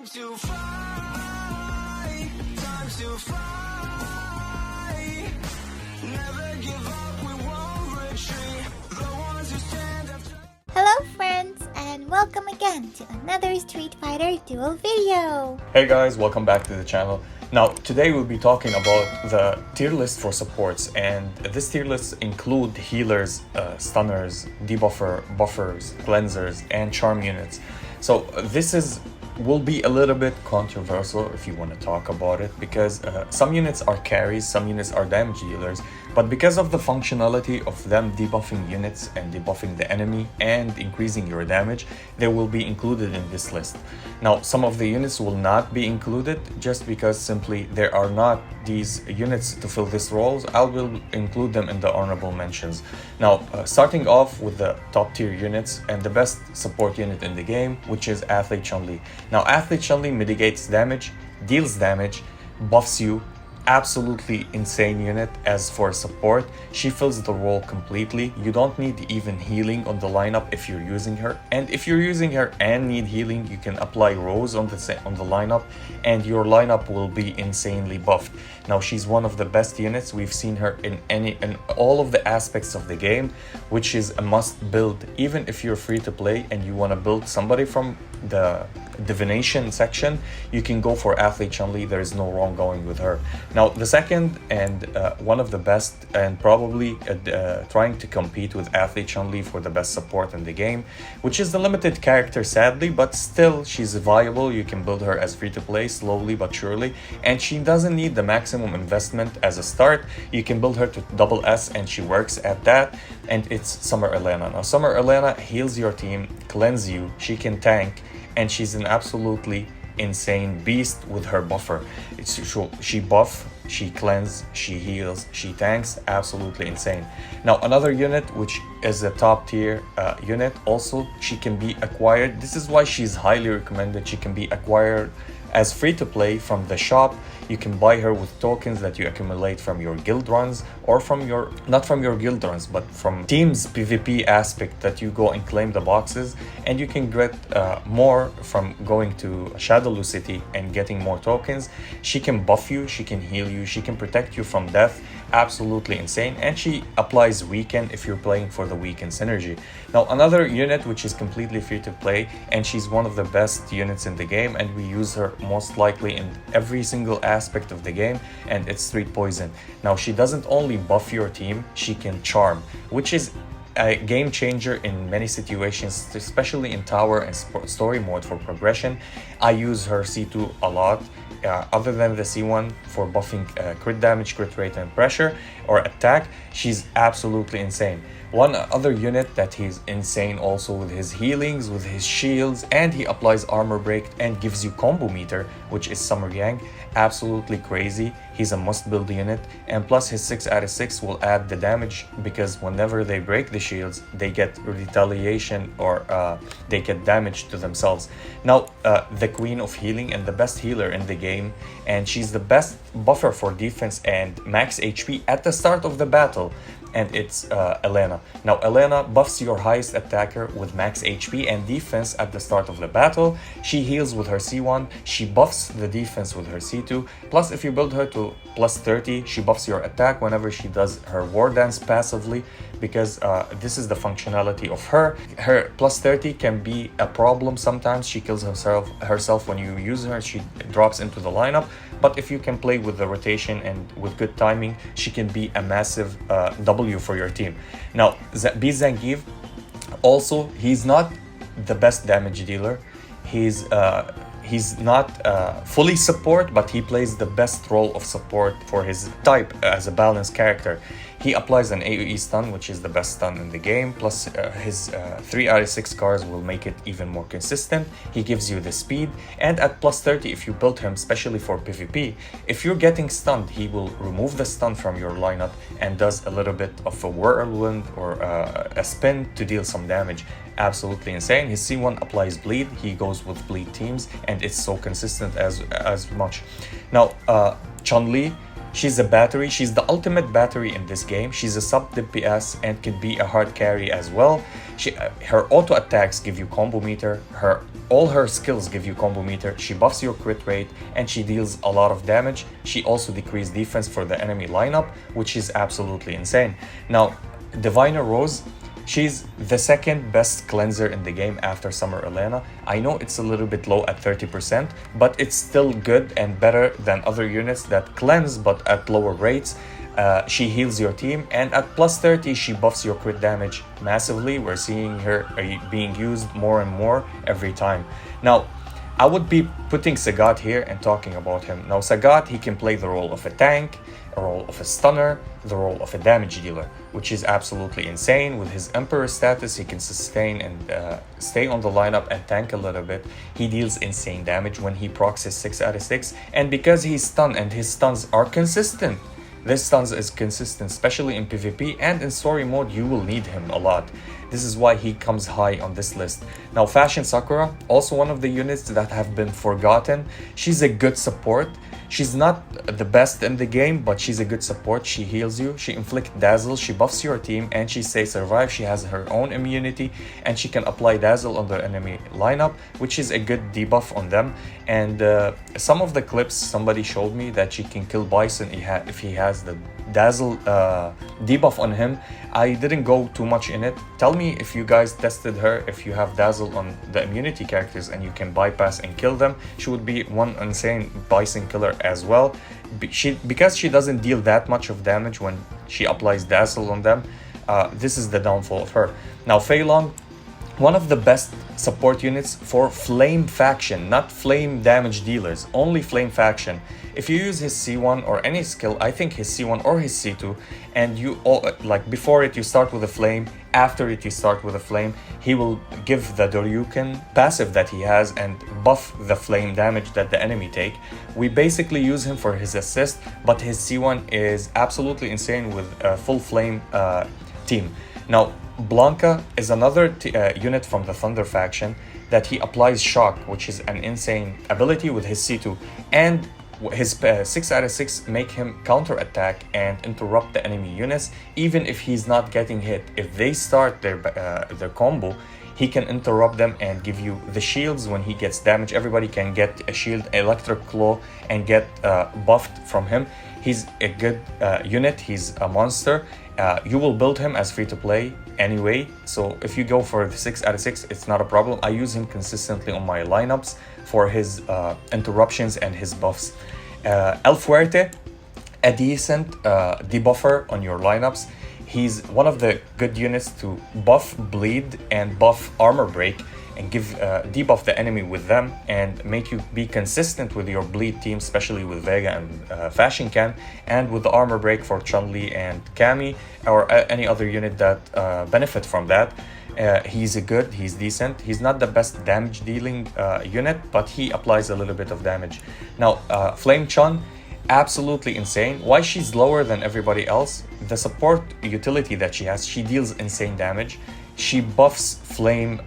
Time to fly, time to fly. Never give up, we won't retreat. The ones who stand up. Hello friends, and welcome again to another Street Fighter Duel video. Hey guys, welcome back to the channel. Now today we'll be talking about the tier list for supports, and this tier list include healers, stunners, debuffer, buffers, cleansers, and charm units. So this will be a little bit controversial if you want to talk about it, because some units are carries, some units are damage dealers, but because of the functionality of them debuffing units and debuffing the enemy and increasing your damage, they will be included in this list. Now some of the units will not be included just because simply there are not these units to fill these roles. I will include them in the honorable mentions. Now starting off with the top tier units and the best support unit in the game, which is Athlete Chun-Li. Now Athlete Chun-Li mitigates damage, deals damage, buffs you. Absolutely insane unit. As for support, she fills the role completely. You don't need even healing on the lineup if you're using her, and if you're using her and need healing, you can apply Rose on the lineup and your lineup will be insanely buffed. Now she's one of the best units. We've seen her in all of the aspects of the game, which is a must build. Even if you're free to play and you want to build somebody from the divination section, you can go for Athlete Chun-Li. There is no wrong going with her. Now the second and one of the best, and probably trying to compete with Athlete Chun-Li for the best support in the game, which is the limited character sadly, but still she's viable. You can build her as free to play slowly but surely, and she doesn't need the maximum investment as a start. You can build her to double S and she works at that, and it's Summer Elena. Now Summer Elena heals your team, cleanse you, she can tank, and she's an absolutely insane beast with her buffer. She buff, she cleanse, she heals, she tanks. Absolutely insane. Now another unit which is a top tier unit, also she can be acquired. This is why she's highly recommended. She can be acquired as free to play from the shop. You can buy her with tokens that you accumulate from your guild runs, or from your, not from your guild runs, but from teams PvP aspect, that you go and claim the boxes, and you can get more from going to Shadowloo City and getting more tokens. She can buff you, she can heal you, she can protect you from death. Absolutely insane. And she applies weaken if you're playing for the weaken synergy. Now another unit which is completely free to play, and she's one of the best units in the game, and we use her most likely in every single aspect of the game, and it's Street Poison. Now she doesn't only buff your team, she can charm, which is a game changer in many situations, especially in tower and story mode for progression. I use her C2 a lot, other than the C1 for buffing crit damage, crit rate, and pressure or attack. She's absolutely insane. One other unit that he's insane also with his healings, with his shields, and he applies armor break and gives you combo meter, which is Summer Yang. Absolutely crazy. He's a must build unit, and plus his 6 out of 6 will add the damage, because whenever they break the shields they get retaliation, or they get damage to themselves. Now the queen of healing and the best healer in the game, and she's the best buffer for defense and max HP at the start of the battle, and it's Elena. Now Elena buffs your highest attacker with max HP and defense at the start of the battle. She heals with her C1, she buffs the defense with her C2, plus if you build her to plus 30, she buffs your attack whenever she does her war dance passively, because this is the functionality of her. Her plus 30 can be a problem sometimes. She kills herself when you use her, she drops into the lineup, but if you can play with the rotation and with good timing, she can be a massive W for your team. Now B Zangief, also he's not the best damage dealer. He's not fully support, but he plays the best role of support for his type as a balanced character. He applies an AoE stun, which is the best stun in the game, plus his 3 out of 6 cars will make it even more consistent. He gives you the speed, and at plus 30, if you build him especially for PvP, if you're getting stunned, he will remove the stun from your lineup and does a little bit of a whirlwind or a spin to deal some damage. Absolutely insane. His C1 applies bleed, he goes with bleed teams, and it's so consistent as much. Now Chun-Li, She's a battery. She's the ultimate battery in this game. She's a sub DPS and can be a hard carry as well. Her auto attacks give you combo meter. All her skills give you combo meter. She buffs your crit rate and she deals a lot of damage. She also decreases defense for the enemy lineup, which is absolutely insane. Now, Diviner Rose, she's the second best cleanser in the game after Summer Elena. I know it's a little bit low at 30%, but it's still good and better than other units that cleanse but at lower rates. She heals your team, and at plus 30 she buffs your crit damage massively. We're seeing her being used more and more every time. Now, I would be putting Sagat here and talking about him. Now, Sagat, he can play the role of a tank, a role of a stunner, the role of a damage dealer, which is absolutely insane. With his Emperor status, he can sustain and stay on the lineup and tank a little bit. He deals insane damage when he procs his 6 out of 6, and because he's stunned and his stuns are consistent, this stuns is consistent, especially in PvP, and in story mode you will need him a lot. This is why he comes high on this list. Now, Fashion Sakura, also one of the units that have been forgotten. She's a good support. She's not the best in the game, but she's a good support. She heals you, she inflicts dazzle, she buffs your team, and she stays alive. She has her own immunity, and she can apply dazzle on the enemy lineup, which is a good debuff on them. And some of the clips, somebody showed me that she can kill Bison if he has the dazzle debuff on him. I didn't go too much in it. Tell me if you guys tested her, if you have dazzle on the immunity characters and you can bypass and kill them. She would be one insane Bison killer as well, because she doesn't deal that much of damage when she applies dazzle on them. This is the downfall of her. Now, Fei Long, one of the best support units for flame faction, not flame damage dealers, only flame faction. If you use his C1 or any skill, I think his C1 or his C2, and you like before it you start with a flame, after it you start with a flame, he will give the Doryuken passive that he has and buff the flame damage that the enemy take. We basically use him for his assist, but his C1 is absolutely insane with a full flame team. Now, Blanca is another unit from the Thunder faction that he applies shock, which is an insane ability with his C2, and his 6 out of 6 make him counter attack and interrupt the enemy units even if he's not getting hit. If they start their combo, he can interrupt them and give you the shields when he gets damage. Everybody can get a shield, electric claw, and get buffed from him. He's a good unit. He's a monster. You will build him as free to play anyway, so if you go for the 6 out of 6, it's not a problem. I use him consistently on my lineups for his interruptions and his buffs. El Fuerte, a decent debuffer on your lineups. He's one of the good units to buff bleed and buff armor break and give debuff the enemy with them and make you be consistent with your bleed team, especially with Vega and Fashion Can, and with the armor break for Chun-Li and Cammy or any other unit that benefit from that. He's decent. He's not the best damage dealing unit, but he applies a little bit of damage. Now, Flame Chun, absolutely insane. Why she's lower than everybody else? The support utility that she has, she deals insane damage. She buffs flame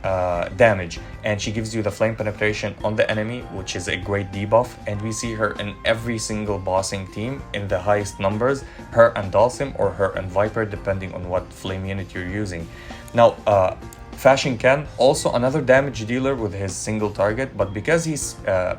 damage, and she gives you the flame penetration on the enemy, which is a great debuff, and we see her in every single bossing team in the highest numbers, her and Dalsim or her and Viper, depending on what flame unit you're using. Now, Fashion Can, also another damage dealer with his single target, but because he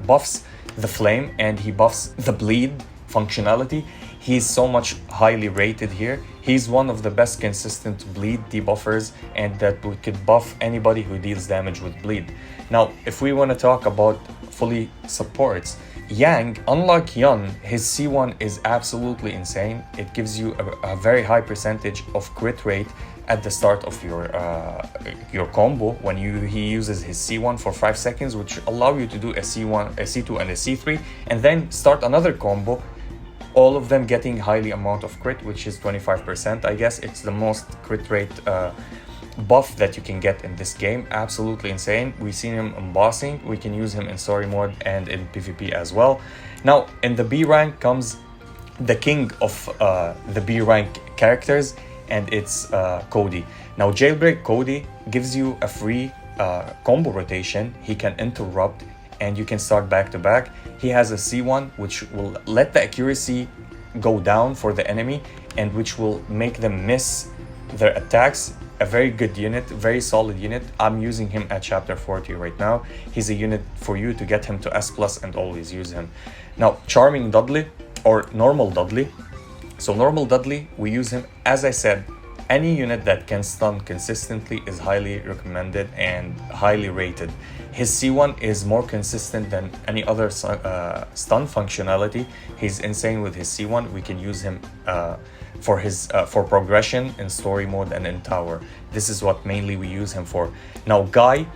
buffs the flame and he buffs the bleed functionality, he's so much highly rated here. He's one of the best consistent bleed debuffers, and that we could buff anybody who deals damage with bleed. Now, if we want to talk about fully supports, Yang, unlike Yun, his C1 is absolutely insane. It gives you a very high percentage of crit rate at the start of your combo when he uses his C1 for 5 seconds, which allow you to do a C1, a C2, and a C3, and then start another combo. All of them getting highly amount of crit, which is 25%. I guess it's the most crit rate buff that you can get in this game. Absolutely insane. We've seen him in bossing. We can use him in story mode and in PvP as well. Now, in the B rank comes the king of the B rank characters, and it's Cody. Now, Jailbreak Cody gives you a free combo rotation. He can interrupt, and you can start back to back. He has a C1 which will let the accuracy go down for the enemy and which will make them miss their attacks. A very good unit, very solid unit. I'm using him at chapter 40 right now. He's a unit for you to get him to S+ and always use him. Now, Charming Dudley or Normal Dudley. So Normal Dudley, we use him, as I said, any unit that can stun consistently is highly recommended and highly rated. His C1 is more consistent than any other stun functionality. He's insane with his C1. We can use him for his for progression in story mode and in tower. This is what mainly we use him for. Now Guy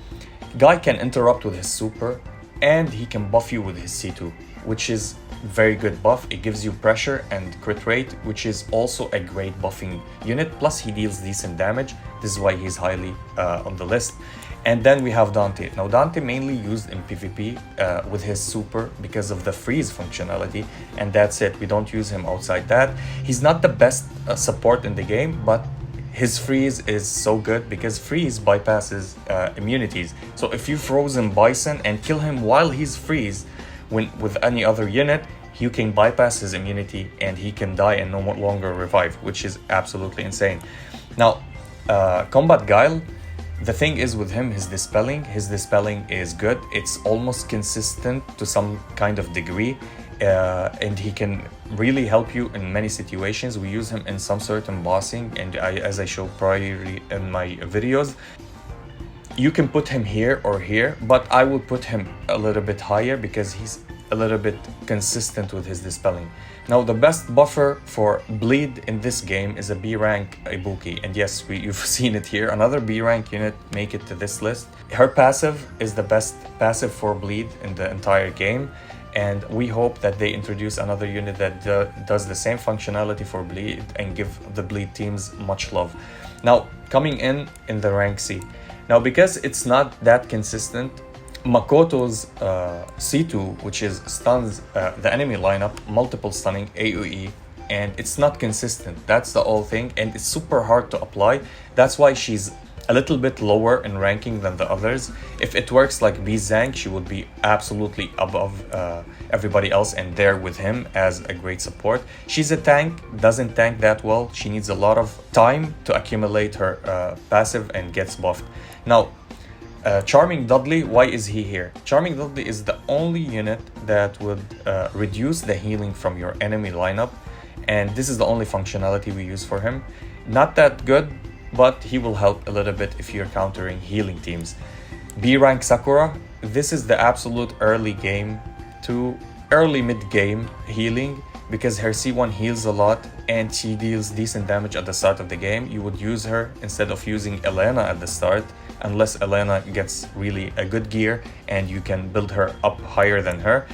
can interrupt with his super, and he can buff you with his C2, which is very good buff. It gives you pressure and crit rate, which is also a great buffing unit. Plus he deals decent damage. This is why he's highly on the list. And then we have Dante. Now Dante mainly used in PvP with his super because of the freeze functionality, and that's it. We don't use him outside that. He's not the best support in the game, but his freeze is so good because freeze bypasses immunities. So if you frozen Bison and kill him while he's freeze, with any other unit, you can bypass his immunity and he can die and no longer revive, which is absolutely insane. Now, Combat Guile, the thing is with him, his dispelling is good. It's almost consistent to some kind of degree, and he can really help you in many situations. We use him in some certain bossing, and as I showed prior in my videos, you can put him here or here, but I will put him a little bit higher because he's a little bit consistent with his dispelling. Now, the best buffer for bleed in this game is a B rank Ibuki, and yes, you've seen it here. Another B rank unit make it to this list. Her passive is the best passive for bleed in the entire game, and we hope that they introduce another unit that does the same functionality for bleed and give the bleed teams much love. Now, coming in the rank C. Now, because it's not that consistent, Makoto's C2, which is stuns the enemy lineup, multiple stunning AoE, and it's not consistent. That's the whole thing, and it's super hard to apply. That's why she's a little bit lower in ranking than the others. If it works like B Zhang, she would be absolutely above everybody else and there with him as a great support. She's a tank, doesn't tank that well. She needs a lot of time to accumulate her passive and gets buffed. Now, Charming Dudley, why is he here? Charming Dudley is the only unit that would reduce the healing from your enemy lineup, and this is the only functionality we use for him. Not that good, but he will help a little bit if you're countering healing teams. B rank Sakura, this is the absolute early game to early mid game healing because her C1 heals a lot and she deals decent damage at the start of the game. You would use her instead of using Elena at the start, unless Elena gets really a good gear and you can build her up higher than her.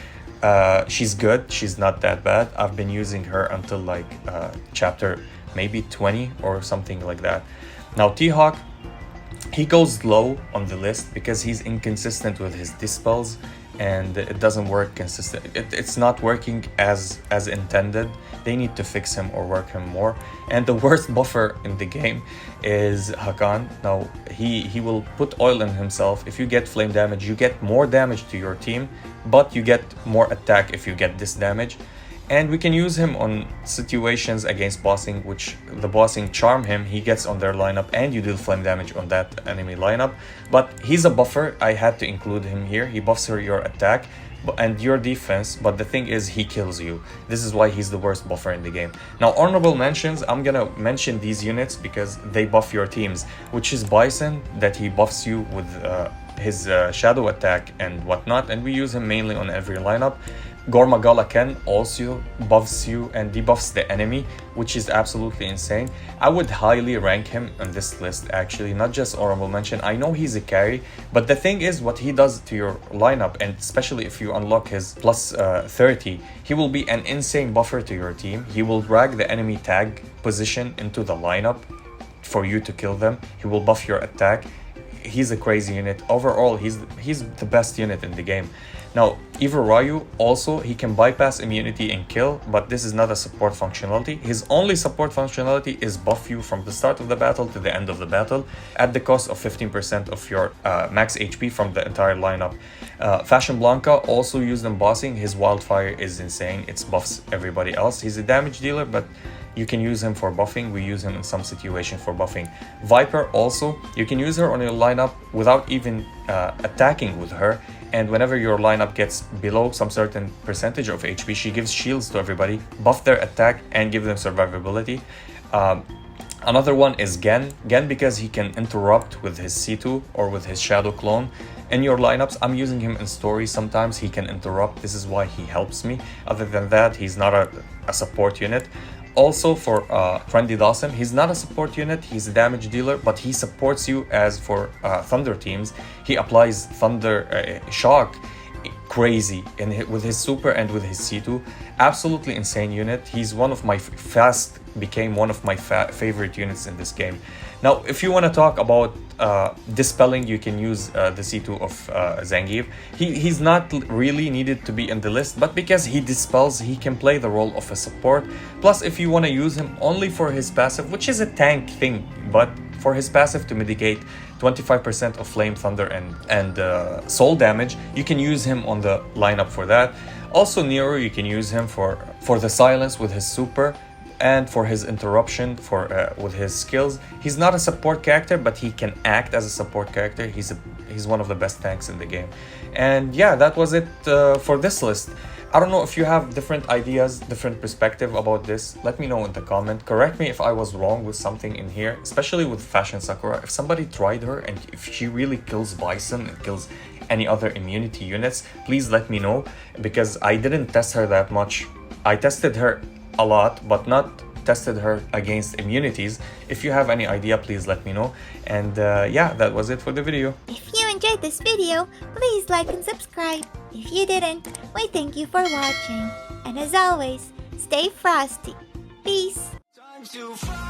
She's good, she's not that bad. I've been using her until like chapter maybe 20 or something like that. Now T-Hawk, he goes low on the list because he's inconsistent with his dispels and it doesn't work consistent. It's not working as intended. They need to fix him or work him more. And the worst buffer in the game is Hakan. Now he will put oil in himself. If you get flame damage, you get more damage to your team, but you get more attack if you get this damage. And we can use him on situations against bossing, which the bossing charm him, he gets on their lineup and you deal flame damage on that enemy lineup. But he's a buffer, I had to include him here. He buffs your attack and your defense, but the thing is he kills you. This is why he's the worst buffer in the game. Now honorable mentions, I'm gonna mention these units because they buff your teams, which is Bison, that he buffs you with his shadow attack and whatnot, and we use him mainly on every lineup. Gormagala Ken also buffs you and debuffs the enemy, which is absolutely insane. I would highly rank him on this list actually, not just honorable mention. I know he's a carry, but the thing is what he does to your lineup, and especially if you unlock his plus 30, he will be an insane buffer to your team. He will drag the enemy tag position into the lineup for you to kill them. He will buff your attack. He's a crazy unit. Overall, he's the best unit in the game. Now, Evil Ryu also, he can bypass immunity and kill, but this is not a support functionality. His only support functionality is buff you from the start of the battle to the end of the battle at the cost of 15% of your max HP from the entire lineup. Fashion Blanca also used in bossing. His Wildfire is insane. It buffs everybody else. He's a damage dealer, but you can use him for buffing. We use him in some situation for buffing. Viper also, you can use her on your lineup without even attacking with her. And whenever your lineup gets below some certain percentage of HP, she gives shields to everybody, buff their attack, and give them survivability. Another one is Gen. Gen, because he can interrupt with his C2 or with his Shadow Clone. In your lineups, I'm using him in story sometimes. He can interrupt. This is why he helps me. Other than that, he's not a support unit. Also for Trendy Dawson, he's not a support unit, he's a damage dealer, but he supports you as for Thunder teams. He applies Thunder Shock crazy with his super and with his C2. Absolutely insane unit. He's one of my became one of my favorite units in this game. Now, if you want to talk about dispelling, you can use the C2 of Zangief. He's not really needed to be in the list, but because he dispels, he can play the role of a support. Plus, if you want to use him only for his passive, which is a tank thing, but for his passive to mitigate 25% of Flame, Thunder, and Soul damage, you can use him on the lineup for that. Also, Nero, you can use him for the silence with his super, and for his interruption with his skills. He's not a support character, but he can act as a support character. He's one of the best tanks in the game. And yeah, that was it for this list. I don't know if you have different ideas, different perspective about this. Let me know in the comment. Correct me if I was wrong with something in here, especially with Fashion Sakura. If somebody tried her and if she really kills Bison and kills any other immunity units, please let me know, because I didn't test her that much. I tested her a lot, but not tested her against immunities. If you have any idea, please let me know. And yeah, that was it for the video. If you enjoyed this video, please like and subscribe. If you didn't, we thank you for watching. And as always, stay frosty. Peace. Time to fly.